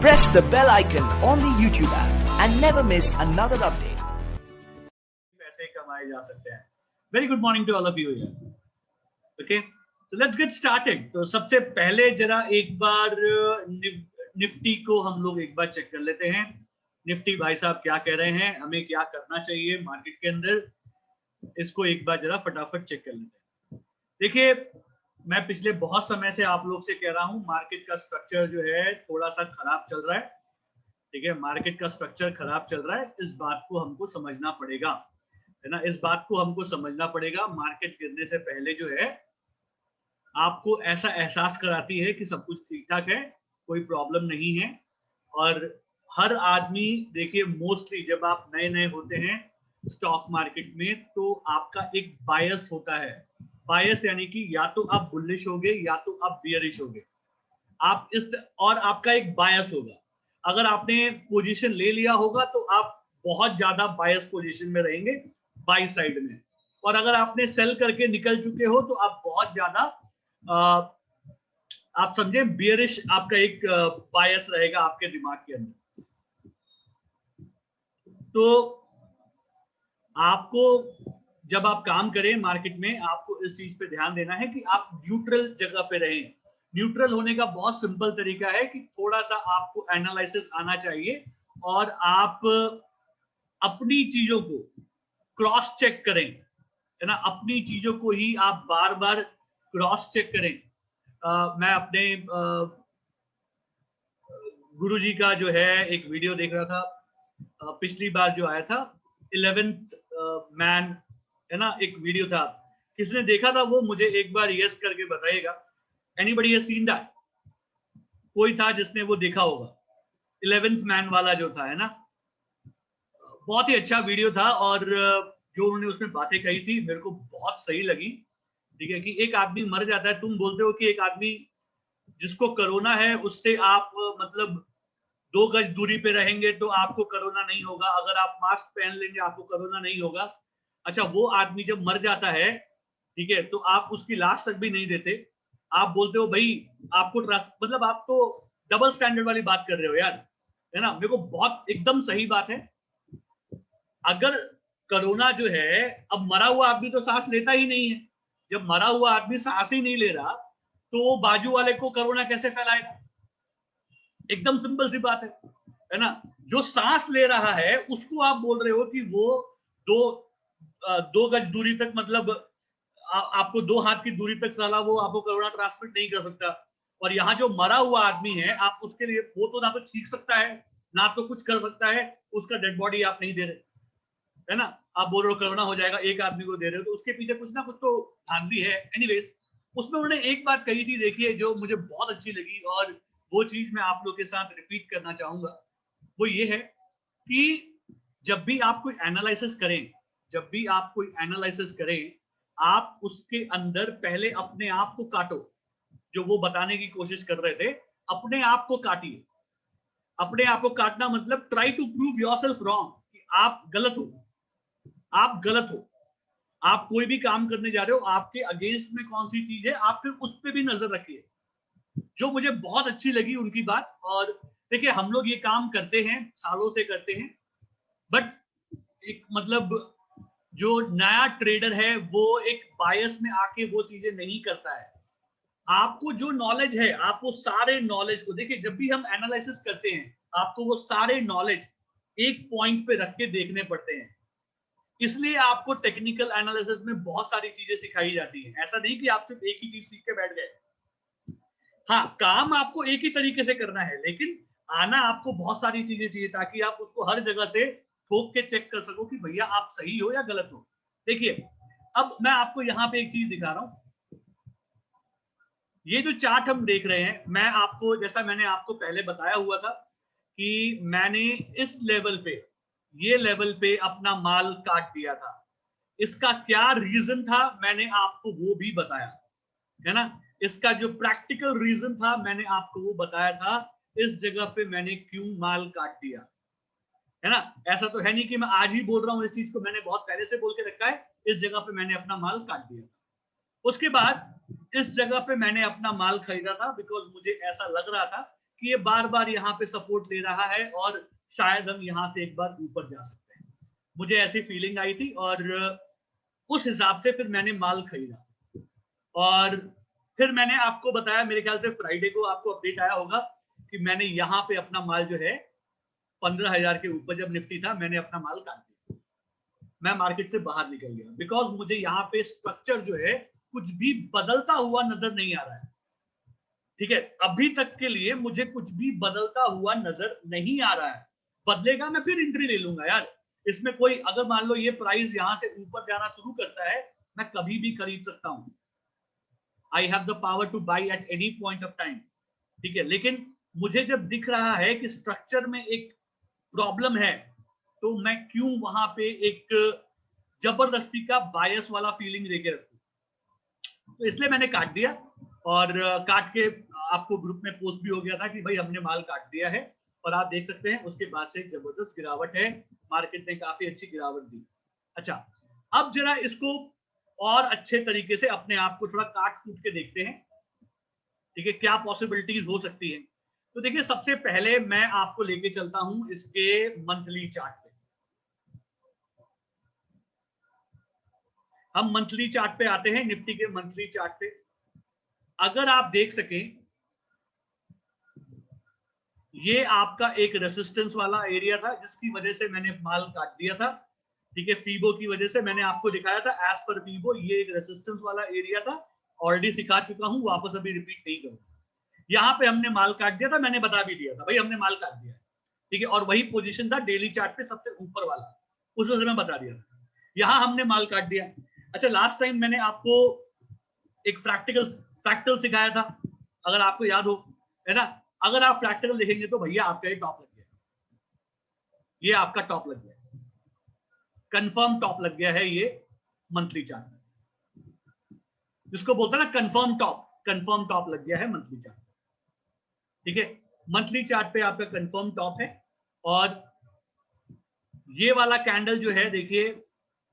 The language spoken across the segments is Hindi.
Press the bell icon on the YouTube app and never miss another update. पैसे कमाए जा सकते हैं. Very good morning to all of you here. Okay, so let's get started. तो सबसे पहले जरा एक बार निफ्टी को हम लोग एक बार चेक कर लेते हैं. निफ्टी भाई साहब क्या कह रहे हैं, हमें क्या करना चाहिए मार्केट के अंदर, इसको एक बार जरा फटाफट चेक कर लेते हैं. देखिए, मैं पिछले बहुत समय से आप लोग से कह रहा हूं, मार्केट का स्ट्रक्चर जो है थोड़ा सा खराब चल रहा है. ठीक है, मार्केट का स्ट्रक्चर खराब चल रहा है. इस बात को हमको समझना पड़ेगा, है ना. इस बात को हमको समझना पड़ेगा. मार्केट गिरने से पहले जो है आपको ऐसा एहसास कराती है कि सब कुछ ठीक ठाक है, कोई प्रॉब्लम नहीं है. और हर आदमी, देखिए, मोस्टली जब आप नए नए होते हैं स्टॉक मार्केट में तो आपका एक बायस होता है. बायस यानी कि या तो आप बुलिश होगे या तो आप बियरिश होगे. आप इस और आपका एक बायस होगा. अगर आपने पोजीशन ले लिया होगा तो आप बहुत ज्यादा बायस पोजीशन में रहेंगे बाई साइड में, और अगर आपने सेल करके निकल चुके हो तो आप बहुत ज्यादा आप समझे बियरिश आपका एक बायस रहेगा आपके दिमाग के अंदर. तो आपको जब आप काम करें मार्केट में, आपको इस चीज पे ध्यान देना है कि आप न्यूट्रल जगह पे रहें. न्यूट्रल होने का बहुत सिंपल तरीका है कि थोड़ा सा आपको एनालिसिस आना चाहिए और आप अपनी चीजों को क्रॉस चेक करें, है ना. अपनी चीजों को ही आप बार बार क्रॉस चेक करें. मैं अपने गुरुजी का जो है एक वीडियो देख रहा था, पिछली बार जो आया था 11th मैन, है ना, एक वीडियो था. किसने देखा था वो मुझे एक बार यस करके बताइएगा. Anybody has seen that? कोई था जिसने वो देखा होगा, 11th मैन वाला जो था, है ना. बहुत ही अच्छा वीडियो था और जो उन्होंने उसमें बातें कही थी मेरे को बहुत सही लगी. ठीक है, कि एक आदमी मर जाता है, तुम बोलते हो कि एक आदमी जिसको कोरोना है उससे आप मतलब 2 गज दूरी पे रहेंगे तो आपको कोरोना नहीं होगा, अगर आप मास्क पहन लेंगे आपको कोरोना नहीं होगा. अच्छा, वो आदमी जब मर जाता है, ठीक है, तो आप उसकी लाश तक भी नहीं देते. आप बोलते हो भाई आपको मतलब आप तो डबल स्टैंडर्ड वाली बात कर रहे हो यार, है ना. मेरे को बहुत एकदम सही बात है. अगर कोरोना जो है, अब मरा हुआ आदमी तो सांस लेता ही नहीं है. जब मरा हुआ आदमी सांस ही नहीं ले रहा तो वो बाजू वाले को कोरोना कैसे फैलाएगा? एकदम सिंपल सी बात है ना. जो सांस ले रहा है उसको आप बोल रहे हो कि वो दो गज दूरी तक, मतलब आपको 2 हाथ की दूरी तक साला वो आपको कोरोना ट्रांसमिट नहीं कर सकता. और यहाँ जो मरा हुआ आदमी है, आप उसके लिए वो तो ना तो छींक सकता है ना तो कुछ कर सकता है, उसका डेड बॉडी आप नहीं दे रहे, है ना. आप बोल रहे हो कोरोना हो जाएगा, एक आदमी को दे रहे हो, तो उसके पीछे कुछ ना कुछ तो धांधली है. एनीवेज, उसमें उन्होंने एक बात कही थी, देखिए, जो मुझे बहुत अच्छी लगी और वो चीज मैं आप लोग के साथ रिपीट करना चाहूंगा. वो ये है कि जब भी आप कोई एनालिसिस करें, आप उसके अंदर पहले अपने आप को काटो. जो वो बताने की कोशिश कर रहे थे, अपने आप को काटिए. अपने आप को काटना मतलब try to prove yourself wrong, कि आप गलत हो. आप कोई भी काम करने जा रहे हो, आपके अगेंस्ट में कौन सी चीज है, आप फिर उस पर भी नजर रखिए. जो मुझे बहुत अच्छी लगी उनकी बात. और देखिए, हम लोग ये काम करते हैं, सालों से करते हैं, बट एक मतलब जो नया ट्रेडर है वो एक बायस में आके वो चीजें नहीं करता है. आपको जो नॉलेज है, आप वो सारे नॉलेज को देखिए. जब भी हम एनालिसिस करते हैं, आपको वो सारे नॉलेज एक पॉइंट पे रख के देखने पड़ते हैं. इसलिए आपको टेक्निकल एनालिसिस में बहुत सारी चीजें सिखाई जाती है. ऐसा नहीं कि आप सिर्फ एक ही चीज सीख के बैठ गए. हाँ, काम आपको एक ही तरीके से करना है, लेकिन आना आपको बहुत सारी चीजें चाहिए ताकि आप उसको हर जगह से ठोक के चेक कर सको कि भैया आप सही हो या गलत हो. देखिए, अब मैं आपको यहाँ पे एक चीज दिखा रहा हूं. ये जो चार्ट हम देख रहे हैं, मैं आपको, जैसा मैंने आपको पहले बताया हुआ था कि मैंने इस लेवल पे, ये लेवल पे अपना माल काट दिया था. इसका क्या रीजन था मैंने आपको वो भी बताया, है ना. इसका जो प्रैक्टिकल रीजन था मैंने आपको वो बताया था. इस जगह पे मैंने क्यों माल काट दिया, है ना. ऐसा तो है नहीं कि मैं आज ही बोल रहा हूं इस चीज को, मैंने बहुत पहले से बोल के रखा है. इस जगह पे मैंने अपना माल काट दिया. उसके बाद इस जगह पे मैंने अपना माल खरीदा था बिकॉज मुझे ऐसा लग रहा था कि ये बार बार यहाँ पे सपोर्ट ले रहा है और शायद हम यहाँ से एक बार ऊपर जा सकते हैं। मुझे ऐसी फीलिंग आई थी और उस हिसाब से फिर मैंने माल खरीदा। और फिर मैंने आपको बताया, मेरे ख्याल से फ्राइडे को आपको अपडेट आया होगा कि मैंने यहाँ पे अपना माल जो है 15,000 के ऊपर जब निफ्टी था, मैंने अपना माल काट दिया, मैं मार्केट से बाहर निकल गया। बिकॉज मुझे यहाँ पे स्ट्रक्चर जो है कुछ भी बदलता हुआ नजर नहीं आ रहा है। ठीक है, अभी तक के लिए मुझे कुछ भी बदलता हुआ नजर नहीं आ रहा है। बदलेगा मैं फिर एंट्री ले लूंगा यार, इसमें कोई, अगर मान लो ये प्राइस यहां से ऊपर जाना शुरू करता है, मैं कभी भी खरीद सकता हूं। I have the power two by at any point of time. ठीक है, लेकिन मुझे जब दिख रहा है कि स्ट्रक्चर में एक प्रॉब्लम है, तो मैं क्यों वहां पे एक जबरदस्ती का बायस वाला फीलिंग लेके रखूं। तो इसलिए मैंने काट दिया, और काट के आपको ग्रुप में पोस्ट भी हो गया था कि भाई हमने माल काट दिया है। और आप देख सकते हैं उसके बाद से जबरदस्त गिरावट है, मार्केट ने काफी अच्छी गिरावट दी। अच्छा, अब जरा इसको और अच्छे तरीके से अपने आप को थोड़ा काट कूट के देखते हैं। ठीक है, क्या पॉसिबिलिटीज हो सकती है। तो देखिए, सबसे पहले मैं आपको लेके चलता हूं इसके मंथली चार्ट पे। हम मंथली चार्ट पे आते हैं, निफ्टी के मंथली चार्ट पे। अगर आप देख सकें, ये आपका एक रेसिस्टेंस वाला एरिया था जिसकी वजह से मैंने माल काट दिया था। ठीक है, फीबो की वजह से मैंने आपको दिखाया था, एज पर फीबो ये एक रेसिस्टेंस वाला एरिया था। ऑलरेडी सिखा चुका हूं, वापस अभी रिपीट नहीं करूंगा। यहां पे हमने माल काट दिया था, मैंने बता भी दिया था भाई हमने माल काट दिया है। ठीक है, और वही पोजीशन था डेली चार्ट पे सबसे ऊपर वाला, उस वजह से मैं बता दिया था, यहां हमने माल काट दिया। अच्छा, लास्ट टाइम मैंने आपको एक फ्रैक्टल सिखाया था, अगर आपको याद हो, है ना। अगर आप फ्रैक्टल देखेंगे तो भैया आपका ये टॉप लग गया, ये आपका टॉप लग गया, कंफर्म टॉप लग गया है ये मंथली चार्ट में, जिसको बोलते हैं ना कंफर्म टॉप लग गया है मंथली चार्ट। ठीक है, मंथली चार्ट पे आपका कंफर्म टॉप है। और ये वाला कैंडल जो है, देखिए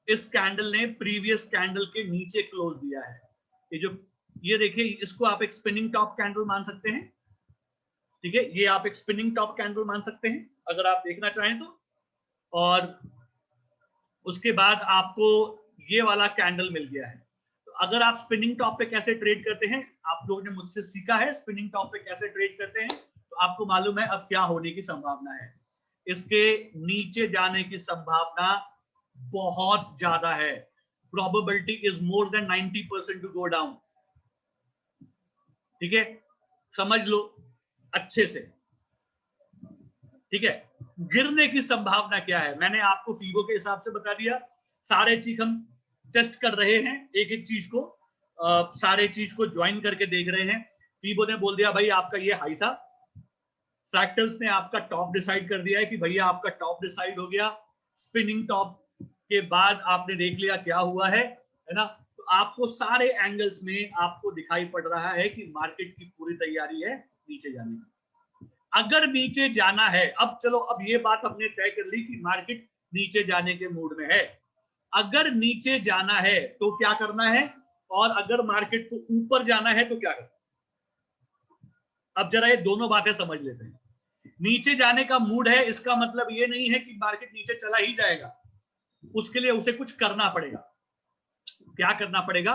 इस कैंडल ने प्रीवियस कैंडल के नीचे क्लोज दिया है। ये देखिए, इसको आप एक स्पिनिंग टॉप कैंडल मान सकते हैं। ठीक है, ये आप एक स्पिनिंग टॉप कैंडल मान सकते हैं अगर आप देखना चाहें तो। और उसके बाद आपको ये वाला कैंडल मिल गया है। तो अगर आप स्पिनिंग टॉप पे कैसे ट्रेड करते हैं, आप लोगों ने मुझसे सीखा है स्पिनिंग टॉप पे कैसे ट्रेड करते हैं, तो आपको मालूम है अब क्या होने की संभावना है। इसके नीचे जाने की संभावना बहुत ज्यादा है। Probability is more than 90% to go down. ठीक है, समझ लो अच्छे से। ठीक है, गिरने की संभावना क्या है, मैंने आपको फीबो के हिसाब से बता दिया। सारे चीज हम टेस्ट कर रहे हैं, एक एक चीज को सारे चीज को ज्वाइन करके देख रहे हैं। फीबो ने बोल दिया भाई आपका ये हाई था, फ्रैक्टल्स ने आपका टॉप डिसाइड कर दिया है कि भैया आपका टॉप डिसाइड हो गया। स्पिनिंग टॉप के बाद आपने देख लिया क्या हुआ है ना। तो आपको सारे एंगल्स में आपको दिखाई पड़ रहा है कि मार्केट की पूरी तैयारी है नीचे जाने की। अगर नीचे जाना है, अब चलो, अब ये बात हमने तय कर ली कि मार्केट नीचे जाने के मूड में है। अगर नीचे जाना है तो क्या करना है, और अगर मार्केट को ऊपर जाना है तो क्या करना है। अब जरा ये दोनों बातें समझ लेते हैं। नीचे जाने का मूड है, इसका मतलब ये नहीं है कि मार्केट नीचे चला ही जाएगा, उसके लिए उसे कुछ करना पड़ेगा। क्या करना पड़ेगा,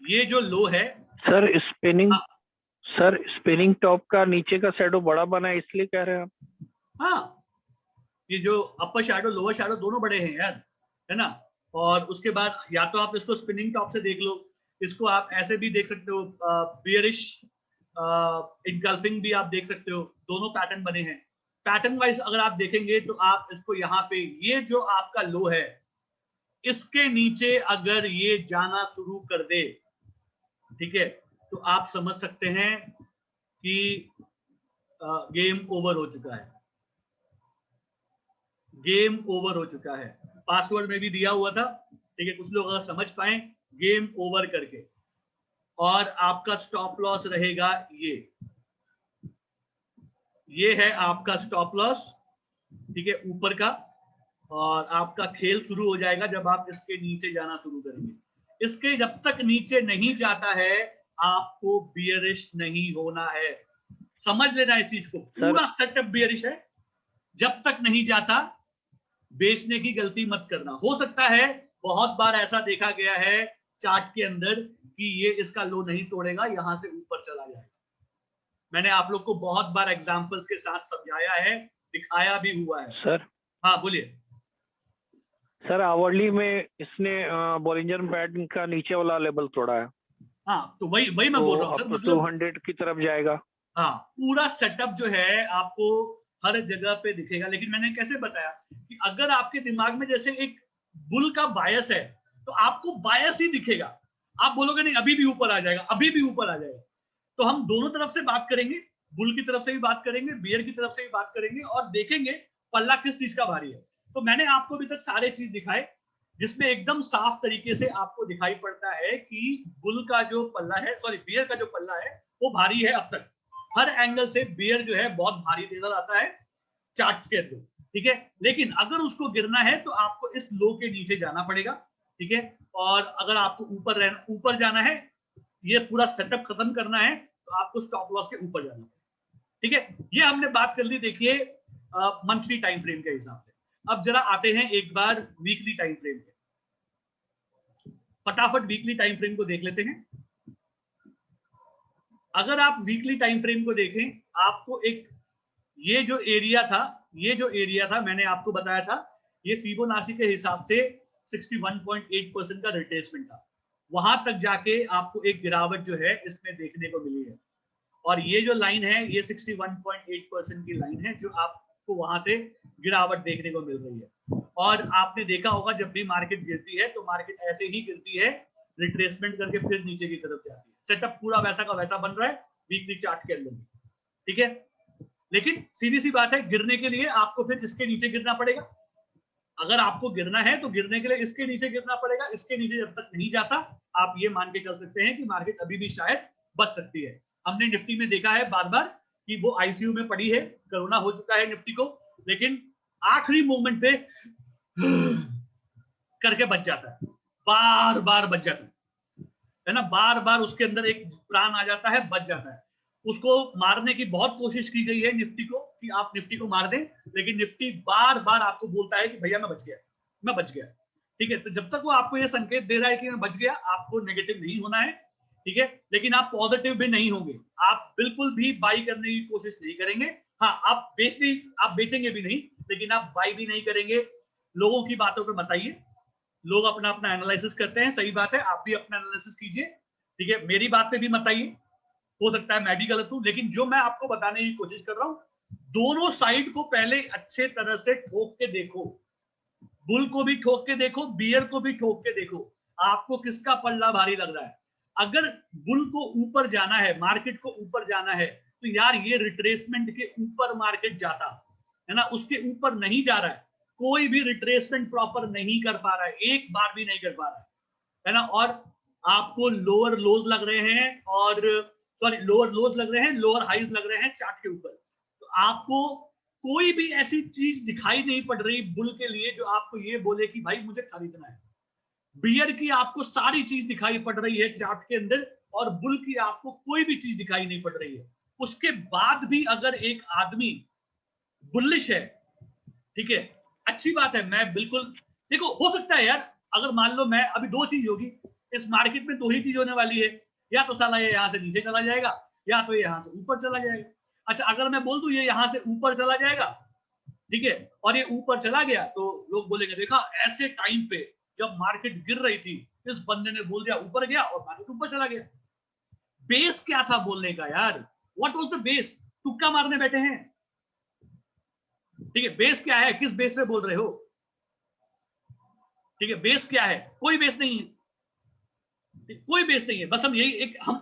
ये जो लो है सर स्पिनिंग टॉप का नीचे का शैडो बड़ा बना है, इसलिए कह रहे हैं आप। हाँ, ये जो अपर शैडो लोअर शैडो दोनों बड़े हैं यार, है ना। और उसके बाद या तो आप इसको स्पिनिंग टॉप से देख लो, इसको आप ऐसे भी देख सकते हो, बियरिश इनगल्फिंग भी आप देख सकते हो, दोनों पैटर्न बने हैं। पैटर्न वाइज अगर आप देखेंगे तो आप इसको यहाँ पे, ये जो आपका लो है, इसके नीचे अगर ये जाना शुरू कर दे, ठीक है, तो आप समझ सकते हैं कि गेम ओवर हो चुका है। गेम ओवर हो चुका है। पासवर्ड में भी दिया हुआ था, ठीक है, कुछ लोग अगर समझ पाए गेम ओवर करके। और आपका स्टॉप लॉस रहेगा ये है आपका स्टॉप लॉस, ठीक है, ऊपर का। और आपका खेल शुरू हो जाएगा जब आप इसके नीचे जाना शुरू करेंगे। इसके जब तक नीचे नहीं जाता है आपको बियरिश नहीं होना है। समझ लेना इस चीज को, पूरा सेटअप बेयरिश है। जब तक नहीं जाता बेचने की गलती मत करना। हो सकता है बहुत बार ऐसा देखा गया है चार्ट के अंदर कि ये इसका लो नहीं तोड़ेगा, यहां से ऊपर चला जाएगा। मैंने आप लोग को बहुत बार एग्जांपल्स के साथ समझाया है, दिखाया भी हुआ है। सर हाँ बोलिए। सर आवरली में इसने बॉलिंजर बैंड का नीचे वाला लेवल तोड़ा है। हाँ तो वही मैं तो बोल रहा हूँ सर, अब मतलब 200 की तरफ जाएगा। हाँ पूरा सेटअप जो है आपको हर जगह पे दिखेगा। लेकिन मैंने कैसे बताया कि अगर आपके दिमाग में जैसे एक बुल का बायस है तो आपको बायस ही दिखेगा। आप बोलोगे नहीं अभी भी ऊपर आ जाएगा, अभी भी ऊपर आ जाएगा। तो हम दोनों तरफ से बात करेंगे, बुल की तरफ से भी बात करेंगे, बियर की तरफ से भी बात करेंगे और देखेंगे पल्ला किस चीज का भारी है। तो मैंने आपको अभी तक सारे चीज दिखाए जिसमें एकदम साफ तरीके से आपको दिखाई पड़ता है कि बुल का जो पल्ला है, सॉरी बियर का जो पल्ला है वो भारी है। अब तक हर एंगल से बियर जो है बहुत भारी नजर आता है चार्ट्स के अंदर, ठीक है। लेकिन अगर उसको गिरना है तो आपको इस लो के नीचे जाना पड़ेगा, ठीक है। और अगर आपको ऊपर जाना है, ये पूरा सेटअप खत्म करना है, तो आपको स्टॉप लॉस के ऊपर जाना पड़ेगा, ठीक है। ये हमने बात कर ली, देखिए मंथली टाइम फ्रेम के हिसाब से। अब जरा आते हैं एक बार वीकली टाइम फ्रेम पे। फटाफट वीकली टाइम फ्रेम को देख लेते हैं। अगर आप वीकली टाइम फ्रेम को देखें, आपको एक ये जो एरिया था मैंने आपको बताया था, ये फिबोनाची के हिसाब से 61.8% का रिट्रेसमेंट था। वहां तक जाके आपको एक गिरावट जो है इसमें देखने को मिली है। और ये जो लाइन है ये 61.8% की लाइन है जो आपको वहां से गिरावट देखने को मिल रही है। और आपने देखा होगा जब भी मार्केट गिरती है तो मार्केट ऐसे ही गिरती है, रिट्रेसमेंट करके फिर नीचे की तरफ जाती है। सेटअप पूरा वैसा का वैसा बन रहा है वीकली चार्ट के अंदर, ठीक है। लेकिन सीधी सी बात है, गिरने के लिए आपको फिर इसके नीचे गिरना पड़ेगा। अगर आपको गिरना है तो गिरने के लिए इसके नीचे गिरना पड़ेगा। इसके नीचे जब तक नहीं जाता आप ये मान के चल सकते हैं कि मार्केट अभी भी शायद बच सकती है। हमने निफ्टी में देखा है बार बार कि वो आईसीयू में पड़ी है, कोरोना हो चुका है निफ्टी को, लेकिन आखिरी मोमेंट पे करके बच जाता है, बार बार बच जाता है ना, बार बार उसके अंदर एक प्राण आ जाता है, बच जाता है। उसको मारने की बहुत कोशिश की गई है निफ्टी को कि आप निफ्टी को मार दें, लेकिन निफ्टी बार बार आपको बोलता है कि भैया मैं बच गया, ठीक है। तो जब तक वो आपको ये संकेत दे रहा है कि मैं बच गया, आपको नेगेटिव नहीं होना है, ठीक है। लेकिन आप पॉजिटिव भी नहीं होंगे, आप बिल्कुल भी बाई करने की कोशिश नहीं करेंगे। हाँ आप बेचेंगे भी नहीं, लेकिन आप बाई भी नहीं करेंगे। लोगों की बातों पर मत आइए, लोग अपना अपना एनालिसिस करते हैं, सही बात है, आप भी अपना एनालिसिस कीजिए, ठीक है। मेरी बात पे भी मत आइए, हो सकता है मैं भी गलत हूं, लेकिन जो मैं आपको बताने की कोशिश कर रहा हूं, दोनों साइड को पहले अच्छे तरह से ठोक के देखो। बुल को भी ठोक के देखो, बियर को भी ठोक के देखो, आपको किसका पल्ला भारी लग रहा है। अगर बुल को ऊपर जाना है, मार्केट को ऊपर जाना है, तो यार ये रिट्रेसमेंट के ऊपर मार्केट जाता है ना, उसके ऊपर नहीं जा रहा है। कोई भी रिट्रेसमेंट प्रॉपर नहीं कर पा रहा है, एक बार भी नहीं कर पा रहा है ना। और आपको लोअर लोज लग रहे हैं, और सॉरी लोअर लोज लग रहे हैं, लोअर हाइज लग रहे हैं चार्ट के ऊपर। तो आपको कोई भी ऐसी चीज दिखाई नहीं पड़ रही बुल के लिए जो आपको ये बोले कि भाई मुझे खरीदना है। बियर की आपको सारी चीज दिखाई पड़ रही है चार्ट के अंदर, और बुल की आपको कोई भी चीज दिखाई नहीं पड़ रही है। उसके बाद भी अगर एक आदमी बुलिश है, ठीक है, अच्छी बात है, मैं बिल्कुल, देखो हो सकता है यार, अगर मान लो मैं अभी दो चीज होगी इस मार्केट में, दो ही चीज होने वाली है, या तो साला ये यहां से नीचे चला जाएगा, या तो ये यहां से ऊपर चला जाएगा। अच्छा अगर मैं बोल दूं ये यहां से ऊपर चला जाएगा, ठीक है, और ये ऊपर चला गया, तो लोग बोलेंगे देखा ऐसे टाइम पे जब मार्केट गिर रही थी इस बंदे ने बोल दिया ऊपर गया और मार्केट ऊपर चला गया। बेस क्या था बोलने का यार, व्हाट वाज द बेस? तुक्का मारने बैठे हैं, ठीक है। बेस क्या है, किस बेस पे बोल रहे हो, ठीक है। बेस क्या है, कोई बेस नहीं है, कोई बेस नहीं है। बस हम यही एक, हम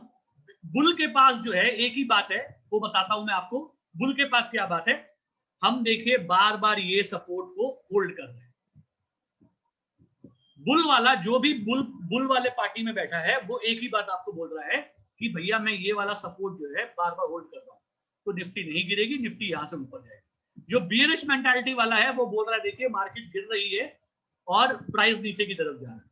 बुल के पास जो है एक ही बात है, वो बताता हूं मैं आपको। बुल के पास क्या बात है, हम देखिए बार बार ये सपोर्ट को होल्ड कर रहे हैं। बुल वाला जो भी बुल वाले पार्टी में बैठा है वो एक ही बात आपको बोल रहा है कि भैया मैं ये वाला सपोर्ट जो है बार बार होल्ड कर रहा हूं, तो निफ्टी नहीं गिरेगी, निफ्टी यहां से ऊपर जाएगी। जो बियरिश मेंटालिटी वाला है वो बोल रहा है देखिए मार्केट गिर रही है और प्राइस नीचे की तरफ जा रहा है।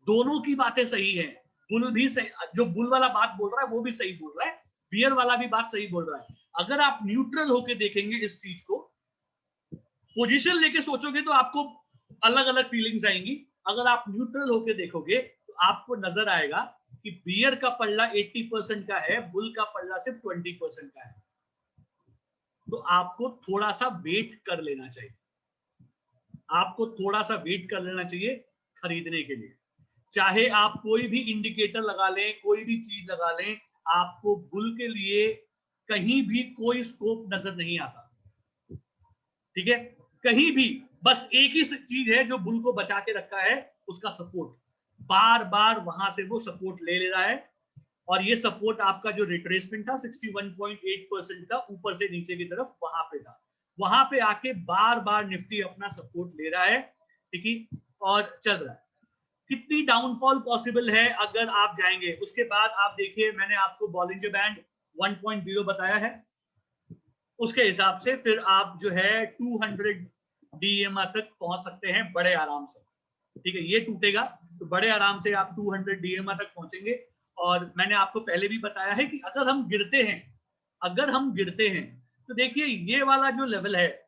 दोनों की बातें सही हैं, बुल भी सही, जो बुल वाला बात बोल रहा है वो भी सही बोल रहा है, बियर वाला भी बात सही बोल रहा है। अगर आप न्यूट्रल होके देखेंगे इस चीज को, पोजीशन लेके सोचोगे तो आपको अलग अलग फीलिंग्स आएंगी। अगर आप न्यूट्रल होके देखोगे तो आपको नजर आएगा कि बियर का पल्ला 80% का है, बुल का पल्ला सिर्फ 20% का है। तो आपको थोड़ा सा वेट कर लेना चाहिए, आपको थोड़ा सा वेट कर लेना चाहिए खरीदने के लिए। चाहे आप कोई भी इंडिकेटर लगा लें, कोई भी चीज लगा लें, आपको बुल के लिए कहीं भी कोई स्कोप नजर नहीं आता, ठीक है, कहीं भी। बस एक ही चीज है जो बुल को बचा के रखा है, उसका सपोर्ट। बार बार वहां से वो सपोर्ट ले रहा है, और ये सपोर्ट आपका जो रिट्रेसमेंट था 61.8% का, ऊपर से नीचे की तरफ वहां पे था। वहां पे आके बार बार निफ्टी अपना सपोर्ट ले रहा है, ठीक है, और चल रहा है। कितनी डाउनफॉल पॉसिबल है अगर आप जाएंगे? उसके बाद आप देखिए, मैंने आपको बॉलिंजर बैंड 1.0 बताया है, उसके हिसाब से फिर आप जो है 200 DMA तक पहुंच सकते हैं बड़े आराम से, ठीक है। ये टूटेगा तो बड़े आराम से आप 200 DMA तक पहुंचेंगे। और मैंने आपको पहले भी बताया है कि अगर हम गिरते हैं तो देखिए ये वाला जो लेवल है,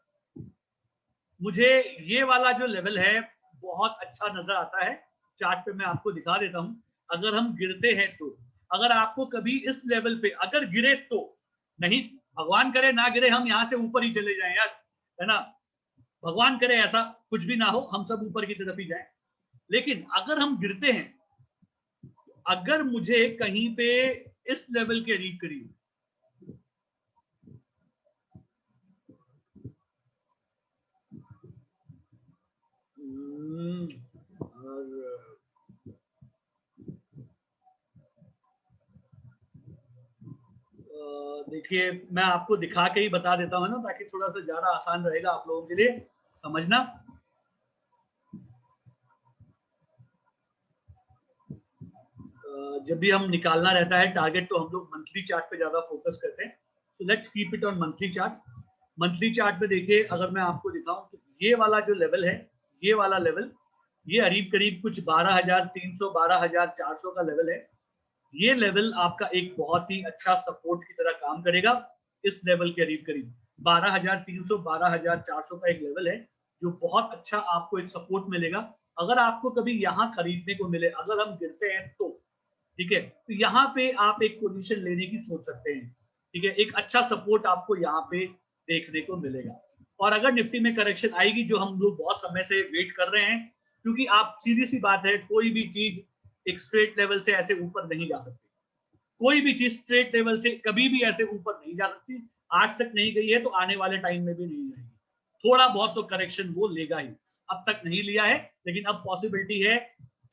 मुझे ये वाला जो लेवल है बहुत अच्छा नजर आता है। चार्ट पे मैं आपको दिखा देता हूं। अगर हम गिरते हैं तो, अगर आपको कभी इस लेवल पे अगर गिरे तो, नहीं भगवान करे ना गिरे, हम यहां से ऊपर ही चले जाएं यार, है ना, भगवान करे ऐसा कुछ भी ना हो, हम सब ऊपर की तरफ ही जाएं। लेकिन अगर हम गिरते हैं, अगर मुझे कहीं पे इस लेवल के करीब देखिए, मैं आपको दिखा के ही बता देता हूं ना, ताकि थोड़ा सा ज्यादा आसान रहेगा आप लोगों के लिए समझना। जब भी हम निकालना रहता है टारगेट, तो हम लोग मंथली चार्ट पे ज्यादा फोकस करते हैं। तो let's keep it on monthly chart. Monthly chart पे देखिए, अगर मैं आपको दिखाऊं तो ये वाला जो लेवल है, ये वाला लेवल, ये करीब करीब कुछ 12,300 12,400 का लेवल है। ये लेवल आपका एक बहुत ही अच्छा सपोर्ट की तरह काम करेगा। इस लेवल के करीब करीब 12,300 12,400 का एक लेवल है, जो बहुत अच्छा आपको एक सपोर्ट मिलेगा। अगर आपको कभी यहाँ खरीदने को मिले, अगर हम गिरते हैं तो, ठीक है, तो यहाँ पे आप एक पोजीशन लेने की सोच सकते हैं, ठीक है। एक अच्छा सपोर्ट आपको यहाँ पे देखने को मिलेगा। और अगर निफ्टी में करेक्शन आएगी, जो हम लोग बहुत समय से वेट कर रहे हैं, क्योंकि आप सीधी सी बात है, कोई भी चीज एक स्ट्रेट लेवल से ऐसे ऊपर नहीं जा सकती, कोई भी चीज स्ट्रेट लेवल से कभी भी ऐसे ऊपर नहीं जा सकती। आज तक नहीं गई है तो आने वाले टाइम में भी नहीं जाएगी। थोड़ा बहुत तो करेक्शन वो लेगा ही, अब तक नहीं लिया है, लेकिन अब पॉसिबिलिटी है।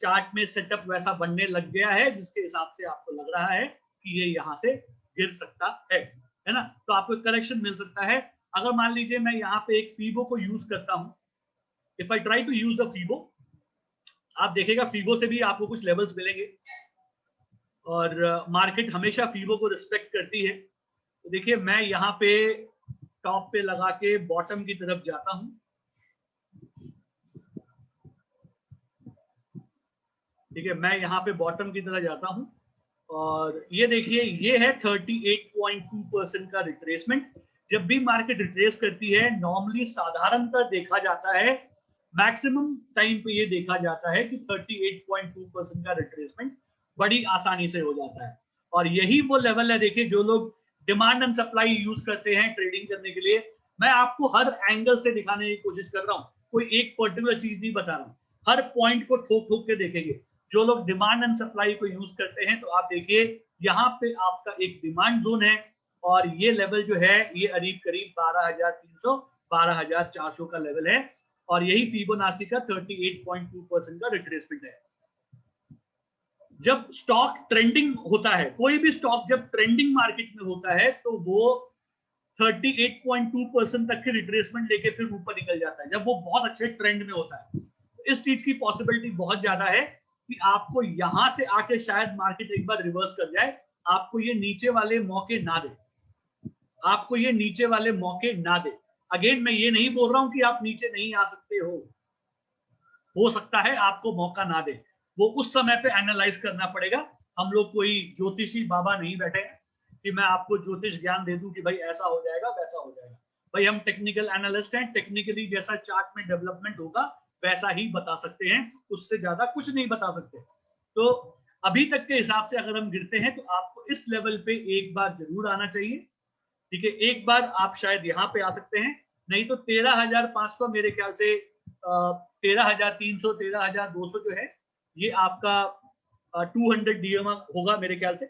चार्ट में सेटअप वैसा बनने लग गया है जिसके हिसाब से आपको लग रहा है कि ये यहाँ से गिर सकता है ना, तो आपको करेक्शन मिल सकता है। अगर मान लीजिए मैं यहाँ पे एक फीबो को यूज करता हूं, if I try to use the fibo, आप देखेगा फीबो से भी आपको कुछ लेवल्स मिलेंगे, और मार्केट हमेशा फीबो को रिस्पेक्ट करती है। तो देखिए, मैं यहाँ पे टॉप पे लगा के बॉटम की तरफ जाता हूं, ठीक है, मैं यहाँ पे बॉटम की तरफ जाता हूं, और ये देखिए, ये है 38.2% का रिट्रेसमेंट। जब भी मार्केट रिट्रेस करती है, नॉर्मली साधारणतः देखा जाता है, मैक्सिमम टाइम पे ये देखा जाता है कि 38.2% का रिट्रेसमेंट बड़ी आसानी से हो जाता है। और यही वो लेवल है, देखिए, जो लोग डिमांड एंड सप्लाई यूज करते हैं ट्रेडिंग करने के लिए, मैं आपको हर एंगल से दिखाने की कोशिश कर रहा हूँ, कोई एक पर्टिकुलर चीज नहीं बता रहा हूँ, हर पॉइंट को ठोक ठोक के देखेंगे। जो लोग डिमांड एंड सप्लाई को यूज करते हैं, तो आप देखिए यहाँ पे आपका एक डिमांड जोन है, और ये लेवल जो है ये करीब करीब 12,300 12,400 का लेवल है, और यही फिबोनाची का 38.2% का रिट्रेसमेंट है। जब स्टॉक ट्रेंडिंग होता है, कोई भी स्टॉक जब ट्रेंडिंग मार्केट में होता है, तो वो 38.2% तक की रिट्रेसमेंट लेके फिर ऊपर निकल जाता है, जब वो बहुत अच्छे ट्रेंड में होता है। इस चीज की पॉसिबिलिटी बहुत ज्यादा है कि आपको यहां से आके शायद मार्केट एक बार रिवर्स कर जाए, आपको ये नीचे वाले मौके ना दे, आपको ये नीचे वाले मौके ना दे। अगेन मैं ये नहीं बोल रहा हूं कि आप नीचे नहीं आ सकते हो सकता है आपको मौका ना दे, वो उस समय पे एनालाइज करना पड़ेगा। हम लोग कोई ज्योतिषी बाबा नहीं बैठे हैं कि मैं आपको ज्योतिष ज्ञान दे दूं कि भाई ऐसा हो जाएगा वैसा हो जाएगा। भाई हम टेक्निकल एनालिस्ट हैं, टेक्निकली जैसा चार्ट में डेवलपमेंट होगा वैसा ही बता सकते हैं, उससे ज्यादा कुछ नहीं बता सकते। तो अभी तक के हिसाब से अगर हम गिरते हैं तो आपको इस लेवल पे एक बार जरूर आना चाहिए, ठीक है। एक बार आप शायद यहाँ पे आ सकते हैं, नहीं तो 13,500 मेरे ख्याल से 13,300 13,200 जो है ये आपका 200 डीएम होगा मेरे ख्याल से,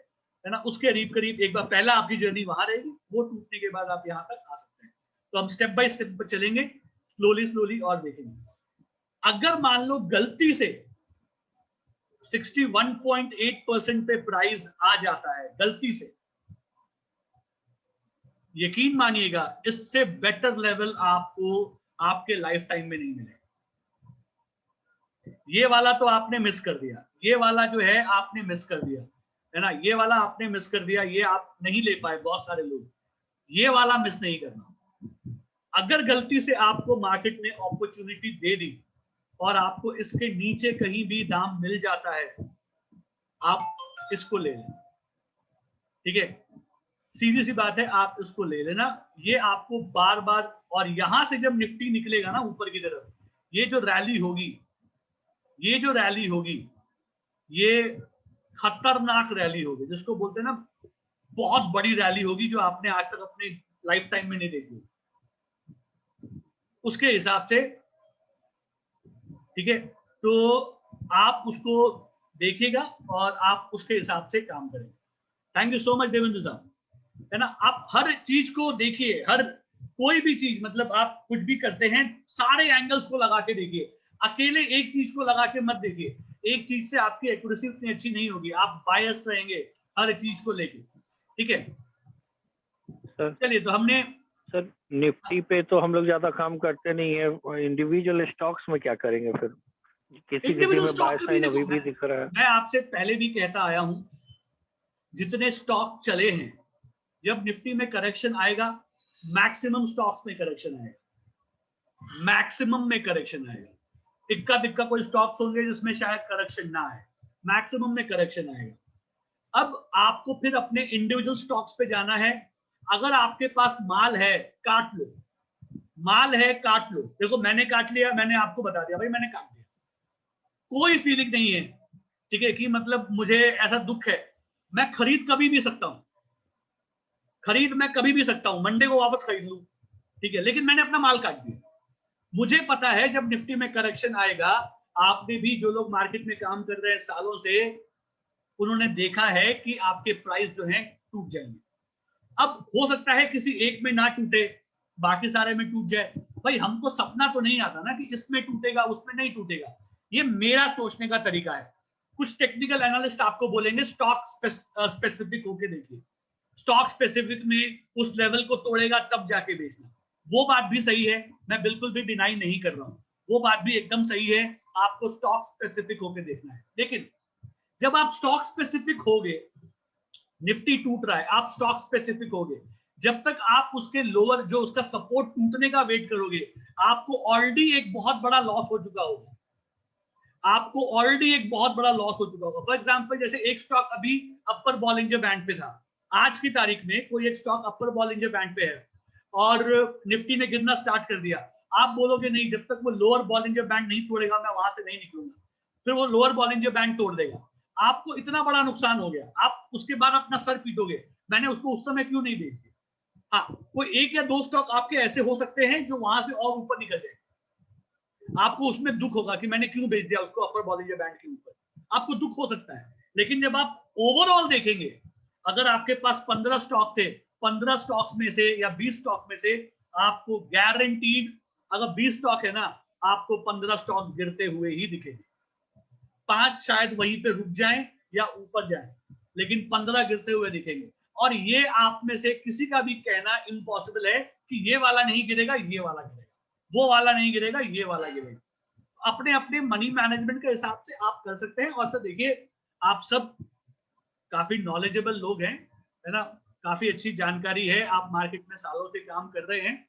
है ना। उसके करीब करीब एक बार पहला आपकी जर्नी वहां रहेगी, वो टूटने के बाद आप यहाँ तक आ सकते हैं। तो हम स्टेप बाय स्टेप चलेंगे, स्लोली स्लोली, और देखेंगे। अगर मान लो गलती से 61.8% पे प्राइस आ जाता है गलती से, यकीन मानिएगा इससे बेटर लेवल आपको आपके लाइफ टाइम में नहीं मिलेगा। ये वाला तो आपने मिस कर दिया, ये वाला जो है आपने मिस कर दिया, है ना। ये वाला आपने मिस कर दिया, ये आप नहीं ले पाए बहुत सारे लोग, ये वाला मिस नहीं करना। अगर गलती से आपको मार्केट ने अपॉर्चुनिटी दे दी और आपको इसके नीचे कहीं भी दाम मिल जाता है, आप इसको ले लें, ठीक है। सीधी सी बात है, आप इसको ले लेना। ये आपको बार बार, और यहां से जब निफ्टी निकलेगा ना ऊपर की तरफ, ये जो रैली होगी, ये जो रैली होगी, ये खतरनाक रैली होगी, जिसको बोलते हैं ना बहुत बड़ी रैली होगी, जो आपने आज तक अपने लाइफ टाइम में नहीं देखी। उसके हिसाब से, ठीक है, तो आप उसको देखिएगा और आप उसके हिसाब से काम करें। Thank you so much Devendra साहब, है ना। आप हर चीज को देखिए, हर कोई भी चीज, मतलब आप कुछ भी करते हैं सारे एंगल्स को लगा के देखिए, अकेले एक चीज को लगा के मत देखिए। एक चीज से आपकी एक्यूरेसी उतनी अच्छी नहीं होगी, आप बायस रहेंगे हर चीज को लेके, ठीक है। चलिए, तो हमने सर निफ्टी पे तो हम लोग ज्यादा काम करते नहीं है, इंडिविजुअल स्टॉक्स में क्या करेंगे फिर? किसी इंडिविजुअल में स्टॉक बाय साइन अभी भी दिख रहा है। मैं आपसे पहले भी कहता आया हूं, जितने स्टॉक चले हैं, जब निफ्टी में करेक्शन आएगा, मैक्सिमम स्टॉक्स में करेक्शन आएगा, मैक्सिमम में करेक्शन आएगा। इक्का दिक्का कोई स्टॉक्स होंगे जिसमें शायद करेक्शन ना आए, मैक्सिमम में करेक्शन आएगा। अब आपको फिर अपने इंडिविजुअल स्टॉक्स पे जाना है। अगर आपके पास माल है, काट लो, माल है काट लो। देखो मैंने काट लिया, मैंने आपको बता दिया भाई मैंने काट लिया, कोई फीलिंग नहीं है, ठीक है, कि मतलब मुझे ऐसा दुख है। मैं खरीद कभी भी सकता हूं, खरीद मैं कभी भी सकता हूं, मंडे को वापस खरीद लूं, ठीक है, लेकिन मैंने अपना माल काट दिया। मुझे पता है जब निफ्टी में करेक्शन आएगा, आपने भी, जो लोग मार्केट में काम कर रहे हैं सालों से, उन्होंने देखा है कि आपके प्राइस जो है टूट जाएंगे। अब हो सकता है किसी एक में ना टूटे, बाकी सारे में टूट जाए। भाई हमको सपना तो नहीं आता ना कि इसमें टूटेगा उसमें नहीं टूटेगा, ये मेरा सोचने का तरीका है। कुछ टेक्निकल एनालिस्ट आपको बोलेंगे स्टॉक स्पेसिफिक होके देखिए, स्टॉक स्पेसिफिक में उस लेवल को तोड़ेगा तब जाके बेचना। वो बात भी सही है, मैं बिल्कुल भी डिनाई नहीं कर रहा हूं, वो बात भी एकदम सही है, आपको स्टॉक स्पेसिफिक होके देखना है। लेकिन जब आप स्टॉक स्पेसिफिक होगे, निफ्टी टूट रहा है, आप स्टॉक स्पेसिफिक होगे, जब तक आप उसके लोअर, जो उसका सपोर्ट टूटने का वेट करोगे, आपको ऑलरेडी एक बहुत बड़ा लॉस हो चुका होगा, आपको ऑलरेडी एक बहुत बड़ा लॉस हो चुका होगा। फॉर एग्जांपल, जैसे एक स्टॉक अभी अपर बॉलिंजर बैंड पे था, आज की तारीख में कोई एक स्टॉक अपर बॉलिंजर बैंड पे है और निफ्टी ने गिरना स्टार्ट कर दिया, आप बोलोगे नहीं, जब तक वो लोअर बॉलिंजर बैंड नहीं तोड़ेगा मैं वहां से नहीं निकलूंगा। फिर वो लोअर बॉलिंजर बैंड तोड़ देगा, आपको इतना बड़ा नुकसान हो गया, आप उसके बाद अपना सर पीटोगे, मैंने उसको उस समय क्यों नहीं बेच दिया। हाँ, कोई एक या दो स्टॉक आपके ऐसे हो सकते हैं जो वहां से और ऊपर निकल जाए, आपको उसमें दुख होगा कि मैंने क्यों बेच दिया उसको अपर बॉलिंजर बैंड के ऊपर, आपको दुख हो सकता है। लेकिन जब आप ओवरऑल देखेंगे, अगर आपके पास 15 स्टॉक थे, 15 स्टॉक्स में से या 20 स्टॉक में से आपको गारंटीड, अगर 20 स्टॉक है ना, आपको 15 स्टॉक गिरते हुए ही दिखेंगे, 5 शायद वहीं पे रुक जाएं या ऊपर जाएं, लेकिन 15 गिरते हुए दिखेंगे। और ये आप में से किसी का भी कहना इम्पॉसिबल है कि ये वाला नहीं गिरेगा, ये वाला गिरेगा, वो वाला नहीं गिरेगा, ये वाला गिरेगा। अपने अपने मनी मैनेजमेंट के हिसाब से आप कर सकते हैं। और सर देखिए, आप सब काफी नॉलेजेबल लोग हैं, है ना, काफी अच्छी जानकारी है, आप मार्केट में सालों से काम कर रहे हैं,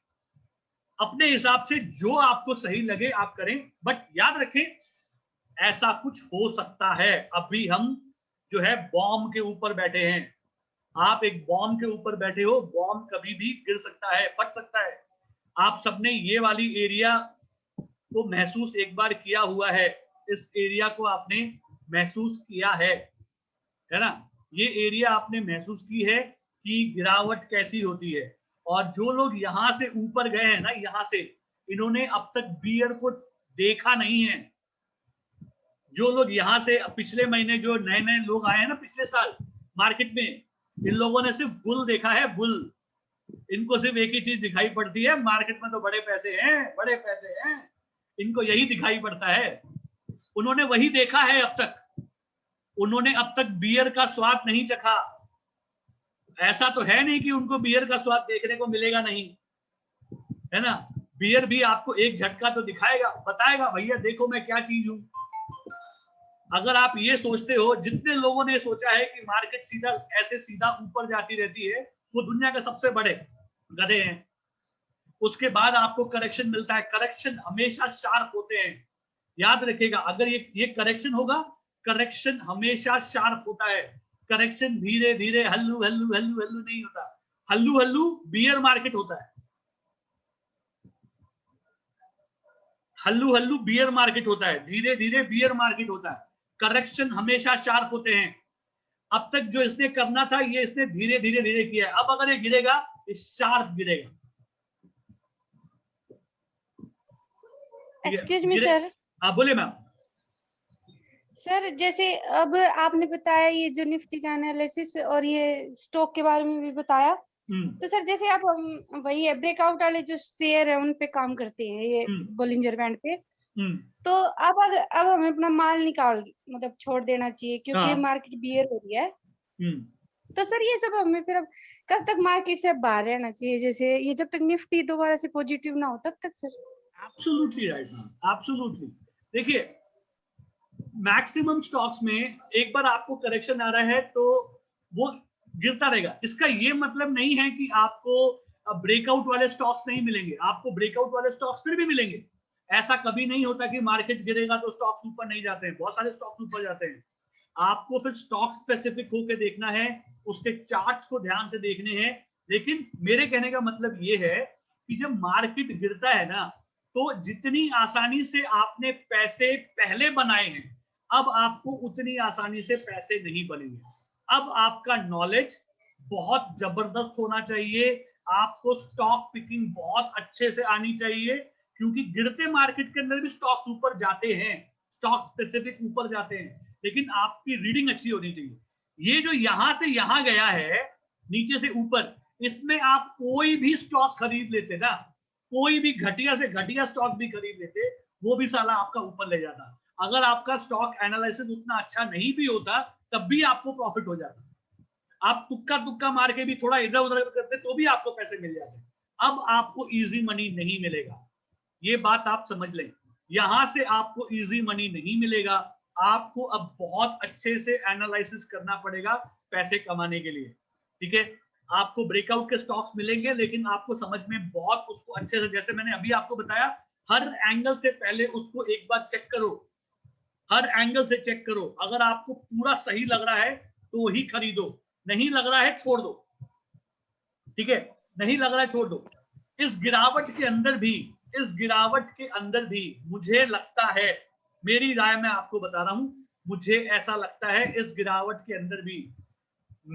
अपने हिसाब से जो आपको सही लगे आप करें। बट याद रखें, ऐसा कुछ हो सकता है, अभी हम जो है बॉम्ब के ऊपर बैठे हैं, आप एक बॉम्ब के ऊपर बैठे हो, बॉम्ब कभी भी गिर सकता है, फट सकता है। आप सबने ये वाली एरिया को महसूस एक बार किया हुआ है, इस एरिया को आपने महसूस किया है ना? ये एरिया आपने महसूस की है कि गिरावट कैसी होती है। और जो लोग यहां से ऊपर गए हैं ना, यहां से, इन्होंने अब तक बियर को देखा नहीं है। जो लोग यहाँ से पिछले महीने जो नए नए लोग आए हैं ना पिछले साल मार्केट में, इन लोगों ने सिर्फ बुल देखा है, बुल। इनको सिर्फ एक ही चीज दिखाई पड़ती है, मार्केट में तो बड़े पैसे हैं, बड़े पैसे हैं, इनको यही दिखाई पड़ता है। उन्होंने वही देखा है अब तक, उन्होंने अब तक बियर का स्वाद नहीं चखा। ऐसा तो है नहीं कि उनको बियर का स्वाद देखने को मिलेगा नहीं, है ना? बियर भी आपको एक झटका तो दिखाएगा, बताएगा भैया देखो मैं क्या चीज हूं। अगर आप ये सोचते हो, जितने लोगों ने सोचा है कि मार्केट सीधा ऐसे सीधा ऊपर जाती रहती है, वो दुनिया के सबसे बड़े गधे हैं। उसके बाद आपको करेक्शन मिलता है, करेक्शन हमेशा शार्प होते हैं, याद रखिएगा। अगर ये करेक्शन होगा, करेक्शन हमेशा शार्प होता है। करेक्शन धीरे धीरे हल्लू हल्लू हल्लू हल्लू नहीं होता। हल्लू हल्लू बियर मार्केट होता है, हल्लू हल्लू बियर मार्केट होता है, धीरे धीरे बियर मार्केट होता है। करेक्शन हमेशा शार्प होते हैं। अब तक जो इसने करना था, ये इसने धीरे धीरे धीरे किया है। अब अगर ये गिरेगा, ये शार्प गिरेगा। Excuse me sir. हाँ बोले मैम। सर जैसे अब आपने बताया ये जो निफ्टी का एनालिसिस और ये स्टॉक के बारे में भी बताया, तो सर जैसे आप वही है ब्रेकआउट वाले जो शेयर है उन पे काम करते हैं, ये बोलिंजर बैंड पे, तो अब हमें अपना माल निकाल मतलब छोड़ देना चाहिए क्योंकि मार्केट बियर हो रही है। तो सर ये सब हमें फिर अब कब तक मार्केट से बाहर रहना चाहिए, जैसे ये जब तक निफ्टी दोबारा से पॉजिटिव ना हो तब तक sir? Absolutely right ma'am, absolutely. देखिए मैक्सिमम स्टॉक्स में एक बार आपको करेक्शन आ रहा है तो वो गिरता रहेगा। इसका ये मतलब नहीं है कि आपको ब्रेकआउट वाले स्टॉक्स नहीं मिलेंगे, आपको ब्रेकआउट वाले स्टॉक्स फिर भी मिलेंगे। ऐसा कभी नहीं होता कि मार्केट गिरेगा तो स्टॉक्स ऊपर नहीं जाते हैं, बहुत सारे स्टॉक्स ऊपर जाते हैं। आपको फिर स्टॉक स्पेसिफिक होकर देखना है, उसके चार्ट्स को ध्यान से देखने हैं। लेकिन मेरे कहने का मतलब ये है कि जब मार्केट गिरता है ना, तो जितनी आसानी से आपने पैसे पहले बनाए हैं, अब आपको उतनी आसानी से पैसे नहीं बनेंगे। अब आपका नॉलेज बहुत जबरदस्त होना चाहिए, आपको स्टॉक पिकिंग बहुत अच्छे से आनी चाहिए, क्योंकि गिरते मार्केट के अंदर भी स्टॉक्स ऊपर जाते हैं, स्टॉक स्पेसिफिक ऊपर जाते हैं, लेकिन आपकी रीडिंग अच्छी होनी चाहिए। ये जो यहां से यहां गया है, नीचे से ऊपर, इसमें आप कोई भी स्टॉक खरीद लेते ना, कोई भी घटिया से घटिया स्टॉक भी खरीद लेते, वो भी साला आपका ऊपर ले जाता। अगर आपका स्टॉक एनालिसिस उतना अच्छा नहीं भी होता, तब भी आपको प्रॉफिट हो जाता। आप तुक्का तुक्का मार के भी थोड़ा इधर उधर करते तो भी आपको पैसे मिल जाते। अब आपको इजी मनी नहीं मिलेगा, ये बात आप समझ लें। यहां से आपको इजी मनी नहीं मिलेगा, आपको अब बहुत अच्छे से एनालिसिस करना पड़ेगा पैसे कमाने के लिए, ठीक है? आपको ब्रेकआउट के स्टॉक्स मिलेंगे, लेकिन आपको समझ में बहुत उसको अच्छे से, जैसे मैंने अभी आपको बताया, हर एंगल से पहले उसको एक बार चेक करो, हर एंगल से चेक करो। अगर आपको पूरा सही लग रहा है तो ही खरीदो, नहीं लग रहा है छोड़ दो, ठीक है? नहीं लग रहा है छोड़ दो। इस गिरावट के अंदर भी, इस गिरावट के अंदर भी मुझे लगता है, मेरी राय मैं आपको बता रहा हूं, मुझे ऐसा लगता है इस गिरावट के अंदर भी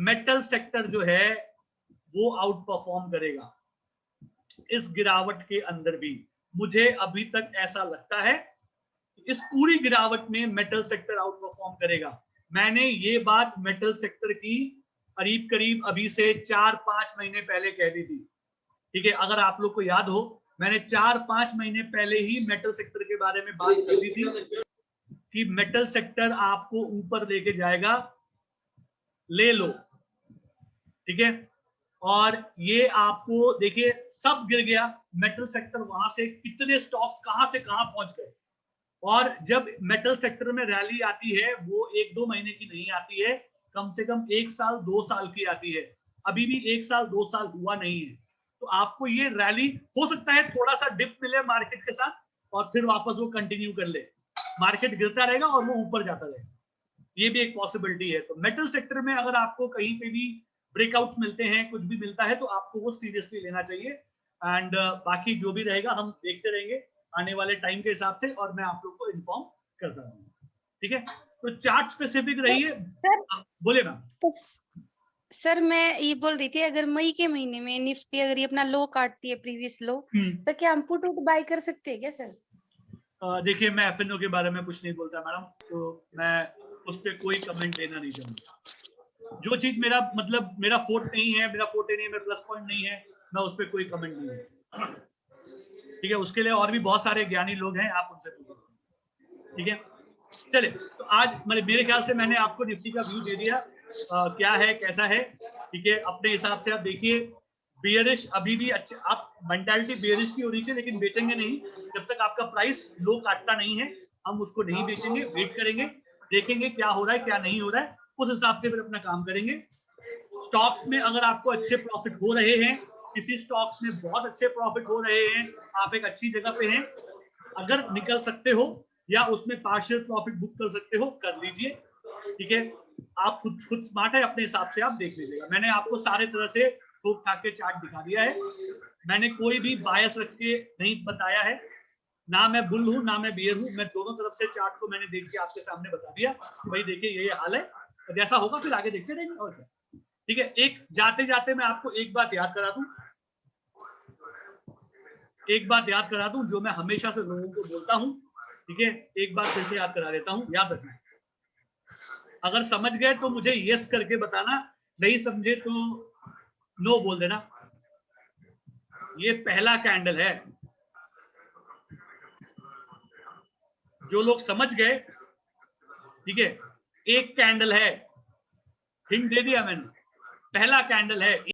मेटल सेक्टर जो है वो आउट परफॉर्म करेगा। इस गिरावट के अंदर भी मुझे अभी तक ऐसा लगता है, इस पूरी गिरावट में मेटल सेक्टर आउट परफॉर्म करेगा। मैंने ये बात मेटल सेक्टर की करीब करीब अभी से 4-5 महीने पहले कह दी थी, ठीक है? अगर आप लोग को याद हो, मैंने 4-5 महीने पहले ही मेटल सेक्टर के बारे में बात कर दी थी कि मेटल सेक्टर आपको ऊपर लेके जाएगा, ले लो, ठीक है? और ये आपको देखिए सब गिर गया, मेटल सेक्टर वहां से कितने स्टॉक्स कहां से कहां पहुंच गए। और जब मेटल सेक्टर में रैली आती है, वो 1-2 महीने की नहीं आती है, कम से कम 1 साल 2 साल की आती है। अभी भी 1 साल 2 साल हुआ नहीं है, तो आपको ये रैली हो सकता है थोड़ा सा डिप मिले मार्केट के साथ और फिर वापस वो कंटिन्यू कर ले, मार्केट गिरता रहेगा और वो ऊपर जाता रहेगा, ये भी एक पॉसिबिलिटी है। तो मेटल सेक्टर में अगर आपको कहीं पे भी ब्रेकआउट्स मिलते हैं, कुछ भी मिलता है तो आपको वो सीरियसली लेना चाहिए। एंड बाकी जो भी रहेगा हम देखते रहेंगे आने वाले टाइम के हिसाब से, और मैं आप लोग को इन्फॉर्म करता रहूंगा। ठीक है, तो चार्ट स्पेसिफिक रहिए। बोले ना। तो सर मैं ये बोल रही थी, अगर मई के महीने में निफ्टी अगर ये अपना लो काटती है, प्रीवियस लो, तो क्या हम पुट उट बाय कर सकते हैं क्या सर? देखिए, मैं एफएनओ के बारे में कुछ नहीं बोलता मैडम, तो मैं उस पर कोई कमेंट देना नहीं चाहूंगा। जो चीज मेरा मतलब मेरा फोर्ट नहीं है, मेरा फोर्टे नहीं है, मेरा प्लस पॉइंट नहीं है, मैं उस पर कोई कमेंट नहीं दूंगा। ठीक है, उसके लिए और भी बहुत सारे ज्ञानी लोग हैं, आप उनसे पूछिए। ठीक है, चले, तो आज मेरे ख्याल से मैंने आपको निफ्टी का व्यू दे दिया, क्या है कैसा है। ठीक है, अपने हिसाब से आप देखिए। बियरिश अभी भी अच्छे, आप मेंटालिटी बियरिश की होनी चाहिए, लेकिन बेचेंगे नहीं जब तक आपका प्राइस लो काटता नहीं है। हम उसको नहीं बेचेंगे, वेट करेंगे, देखेंगे क्या हो रहा है क्या नहीं हो रहा है, उस हिसाब से फिर अपना काम करेंगे। स्टॉक्स में अगर आपको अच्छे प्रॉफिट हो रहे हैं, किसी स्टॉक्स में बहुत अच्छे प्रॉफिट हो रहे हैं, आप एक अच्छी जगह पे हैं, अगर निकल सकते हो या उसमें पार्शियल प्रॉफिट बुक कर सकते हो, कर लीजिए। ठीक है, आप खुद स्मार्ट है, अपने हिसाब से आप देख लीजिएगा। मैंने आपको सारे तरह से ठोक ठाक के चार्ट दिखा दिया है, मैंने कोई भी बायस रख के नहीं बताया है, ना मैं बुल हूं ना मैं बियर हूं, मैं दोनों तरफ से चार्ट को मैंने देख के आपके सामने बता दिया कि भाई देखिए ये हाल है, तो जैसा होगा फिर आगे देखते रहेंगे और क्या। ठीक है, एक जाते जाते मैं आपको एक बात याद करा दूं, जो मैं हमेशा से लोगों को बोलता हूं। ठीक है, एक बात फिर से याद करा देता हूं, याद रखना। अगर समझ गए तो मुझे यस करके बताना, नहीं समझे तो नो बोल देना। ये पहला कैंडल है, जो लोग समझ गए, ठीक है, एक कैंडल है, हिंट दे दिया मैंने, पहला कैंडल है।